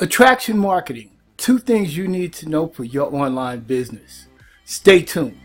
Attraction marketing. 2 things you need to know for your online business. Stay tuned.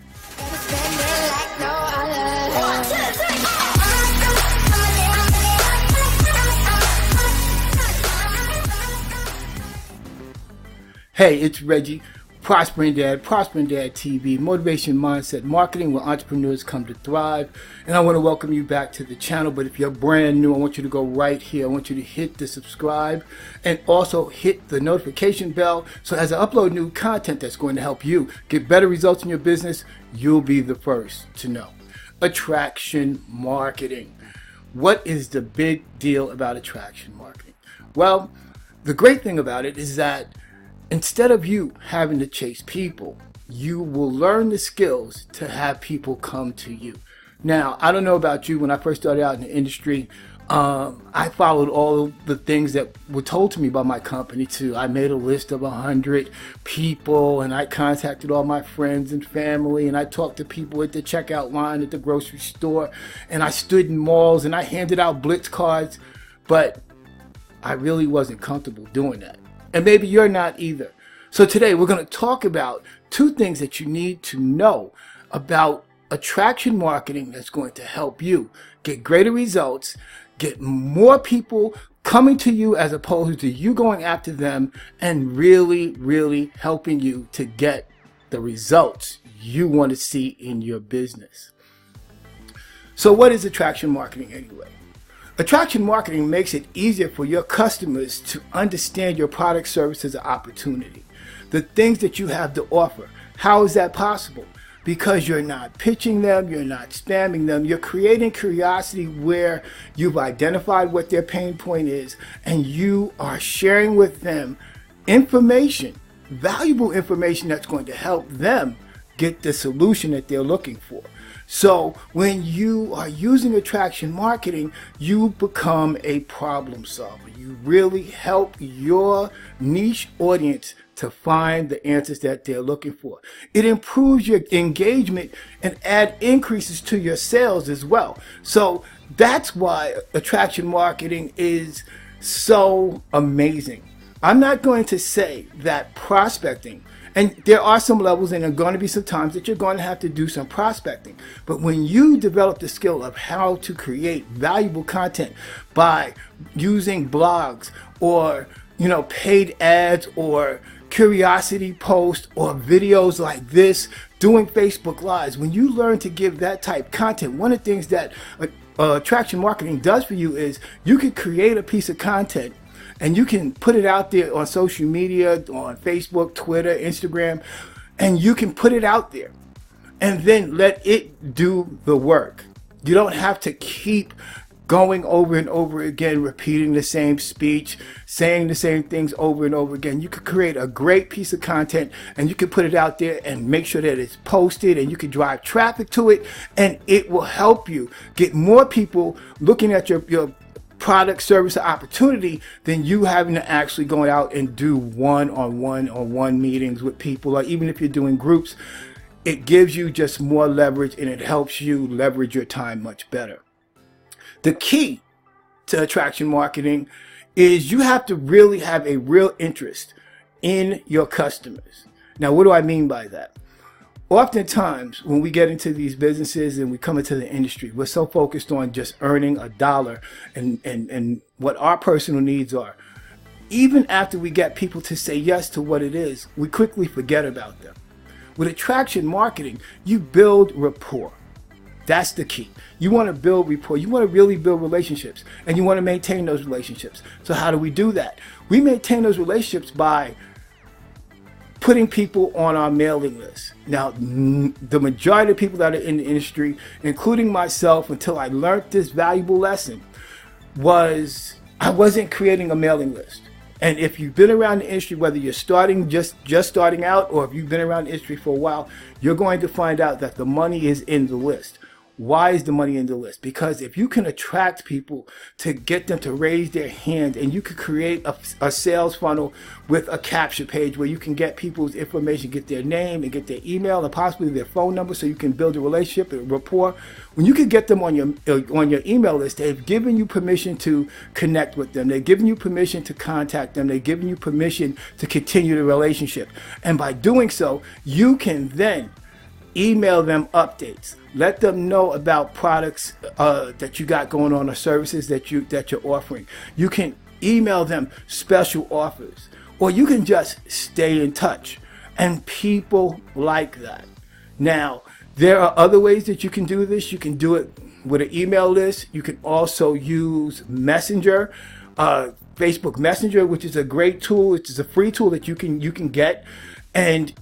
Hey, it's Reggie, Prospering Dad TV, motivation, mindset, marketing, where entrepreneurs come to thrive. And I want to welcome you back to the channel. But if you're brand new, I want you to go right here. I want you to hit the subscribe and also hit the notification bell. So as I upload new content that's going to help you get better results in your business, you'll be the first to know. Attraction marketing. What is the big deal about attraction marketing? Well, the great thing about it is that instead of you having to chase people, you will learn the skills to have people come to you. Now, I don't know about you. When I first started out in the industry, I followed all the things that were told to me by my company too. I made a list of 100 people, and I contacted all my friends and family, and I talked to people at the checkout line at the grocery store, and I stood in malls, and I handed out blitz cards, but I really wasn't comfortable doing that. And maybe you're not either. So today we're going to talk about 2 things that you need to know about attraction marketing that's going to help you get greater results, get more people coming to you as opposed to you going after them, and really, really helping you to get the results you want to see in your business. So what is attraction marketing anyway? Attraction marketing makes it easier for your customers to understand your product, services, or opportunity. The things that you have to offer. How is that possible? Because you're not pitching them, you're not spamming them, you're creating curiosity where you've identified what their pain point is, and you are sharing with them information, valuable information that's going to help them get the solution that they're looking for. So when you are using attraction marketing, you become a problem solver. You really help your niche audience to find the answers that they're looking for. It improves your engagement and add increases to your sales as well. So that's why attraction marketing is so amazing. I'm not going to say that prospecting, and there are some levels, and there are going to be some times that you're going to have to do some prospecting. But when you develop the skill of how to create valuable content by using blogs or, paid ads or curiosity posts or videos like this, doing Facebook Lives, when you learn to give that type of content, one of the things that attraction marketing does for you is you can create a piece of content and you can put it out there on social media, on Facebook, Twitter, Instagram, and you can put it out there and then let it do the work. You don't have to keep going over and over again, repeating the same speech, saying the same things over and over again. You could create a great piece of content and you can put it out there and make sure that it's posted, and you can drive traffic to it, and it will help you get more people looking at your product, service, or opportunity than you having to actually go out and do one-on-one meetings with people, or even if you're doing groups. It gives you just more leverage, and it helps you leverage your time much better. The key to attraction marketing is you have to really have a real interest in your customers. Now, what do I mean by that? Oftentimes, when we get into these businesses and we come into the industry, we're so focused on just earning a dollar and what our personal needs are. Even after we get people to say yes to what it is, we quickly forget about them. With attraction marketing, you build rapport. That's the key. You want to build rapport. You want to really build relationships, and you want to maintain those relationships. So how do we do that? We maintain those relationships by putting people on our mailing list. Now, the majority of people that are in the industry, including myself, until I learned this valuable lesson, was I wasn't creating a mailing list. And if you've been around the industry, whether you're starting just starting out, or if you've been around the industry for a while, you're going to find out that the money is in the list. Why is the money in the list? Because if you can attract people to get them to raise their hand, and you could create a sales funnel with a capture page where you can get people's information, get their name and get their email and possibly their phone number, so you can build a relationship, a rapport. When you can get them on your email list, they've given you permission to connect with them. They've given you permission to contact them. They've given you permission to continue the relationship. And by doing so, you can then email them updates. Let them know about products that you got going on, or services that you're offering. You can email them special offers, or you can just stay in touch. And people like that. Now, there are other ways that you can do this. You can do it with an email list. You can also use Messenger, Facebook Messenger, which is a great tool. It is a free tool that you can get. And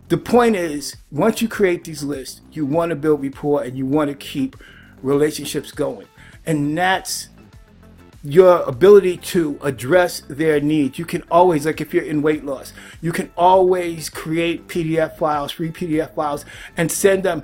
the point is, once you create these lists, you want to build rapport and you want to keep relationships going. And that's your ability to address their needs. You can always, like if you're in weight loss, you can always create PDF files, free PDF files, and send them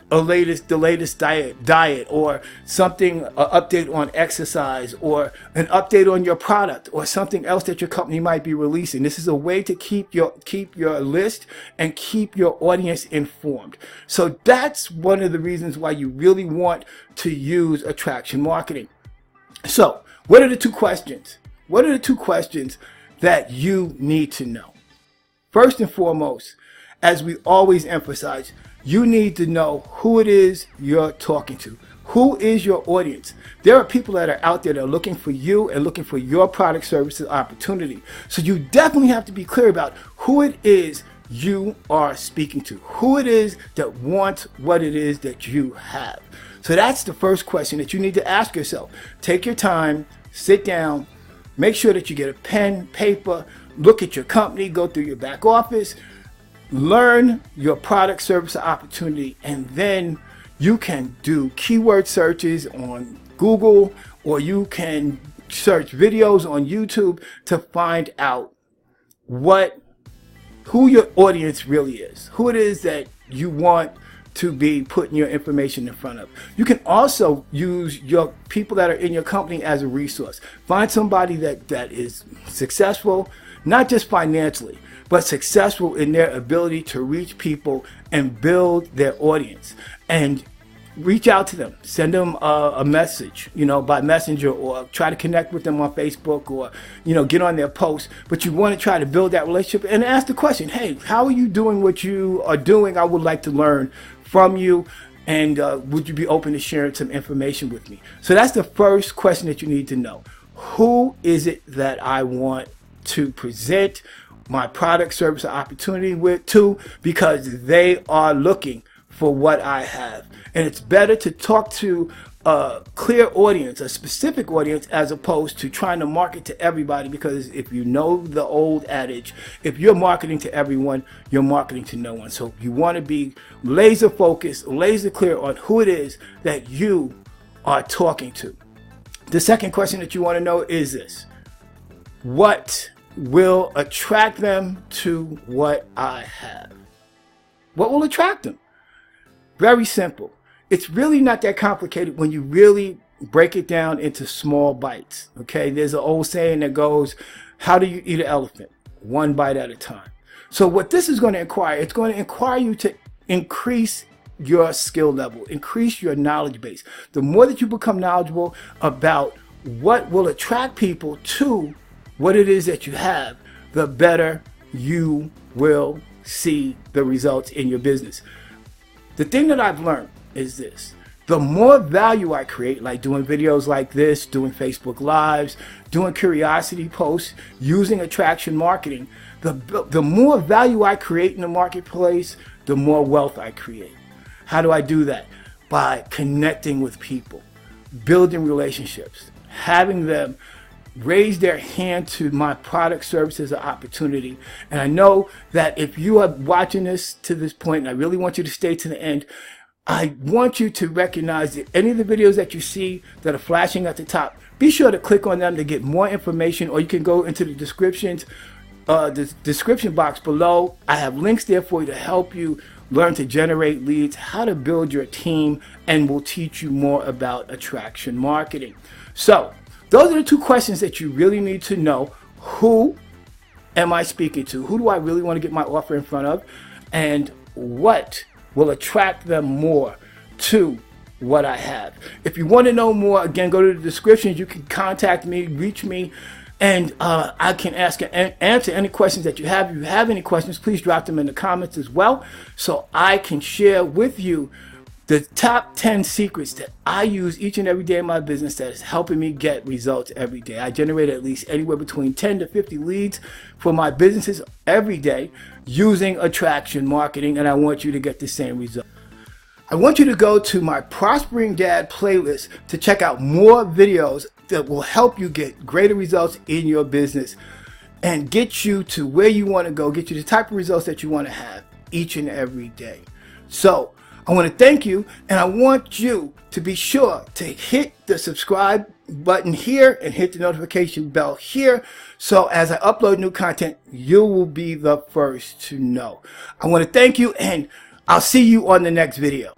the latest diet, or something, an update on exercise, or an update on your product, or something else that your company might be releasing. This is a way to keep your list and keep your audience informed. So that's one of the reasons why you really want to use attraction marketing. So what are the two questions? What are the two questions that you need to know? First and foremost, as we always emphasize, you need to know who it is you're talking to. Who is your audience? There are people that are out there that are looking for you and looking for your product, services, opportunity. So you definitely have to be clear about who it is you are speaking to, who it is that wants what it is that you have. So that's the first question that you need to ask yourself. Take your time, sit down, make sure that you get a pen, paper, look at your company, go through your back office, learn your product, service, or opportunity, and then you can do keyword searches on Google, or you can search videos on YouTube to find out who your audience really is, who it is that you want to be putting your information in front of. You can also use your people that are in your company as a resource. Find somebody that is successful, not just financially, but successful in their ability to reach people and build their audience. And reach out to them, send them a message, by messenger, or try to connect with them on Facebook, or, get on their posts. But you want to try to build that relationship and ask the question, hey, how are you doing what you are doing? I would like to learn from you. And would you be open to sharing some information with me? So that's the first question that you need to know. Who is it that I want to present my product, service, or opportunity to? Because they are looking for what I have. And it's better to talk to a clear audience, a specific audience, as opposed to trying to market to everybody. Because if you know the old adage, if you're marketing to everyone, you're marketing to no one. So you want to be laser focused, laser clear on who it is that you are talking to. The second question that you want to know is this: what will attract them to what I have? What will attract them? Very simple. It's really not that complicated when you really break it down into small bites. Okay, there's an old saying that goes, how do you eat an elephant? One bite at a time. So what this is going to inquire, it's going to inquire you to increase your skill level, increase your knowledge base. The more that you become knowledgeable about what will attract people to what it is that you have, the better you will see the results in your business. The thing that I've learned is this: the more value I create, like doing videos like this, doing Facebook Lives, doing curiosity posts, using attraction marketing, the more value I create in the marketplace, the more wealth I create. How do I do that? By connecting with people, building relationships, having them raise their hand to my product, services, or opportunity. And I know that if you are watching this to this point, and I really want you to stay to the end, I want you to recognize that any of the videos that you see that are flashing at the top, be sure to click on them to get more information, or you can go into the description box below. I have links there for you to help you learn to generate leads, how to build your team, and we'll teach you more about attraction marketing. So those are the 2 questions that you really need to know. Who am I speaking to? Who do I really want to get my offer in front of? And what will attract them more to what I have? If you want to know more, again, go to the description. You can contact me, reach me, and I can answer any questions that you have. If you have any questions, please drop them in the comments as well, so I can share with you the top 10 secrets that I use each and every day in my business that is helping me get results every day. I generate at least anywhere between 10 to 50 leads for my businesses every day using attraction marketing, and I want you to get the same result. I want you to go to my Prospering Dad playlist to check out more videos that will help you get greater results in your business and get you to where you want to go, get you the type of results that you want to have each and every day. So I want to thank you, and I want you to be sure to hit the subscribe button here and hit the notification bell here, so as I upload new content, you will be the first to know. I want to thank you, and I'll see you on the next video.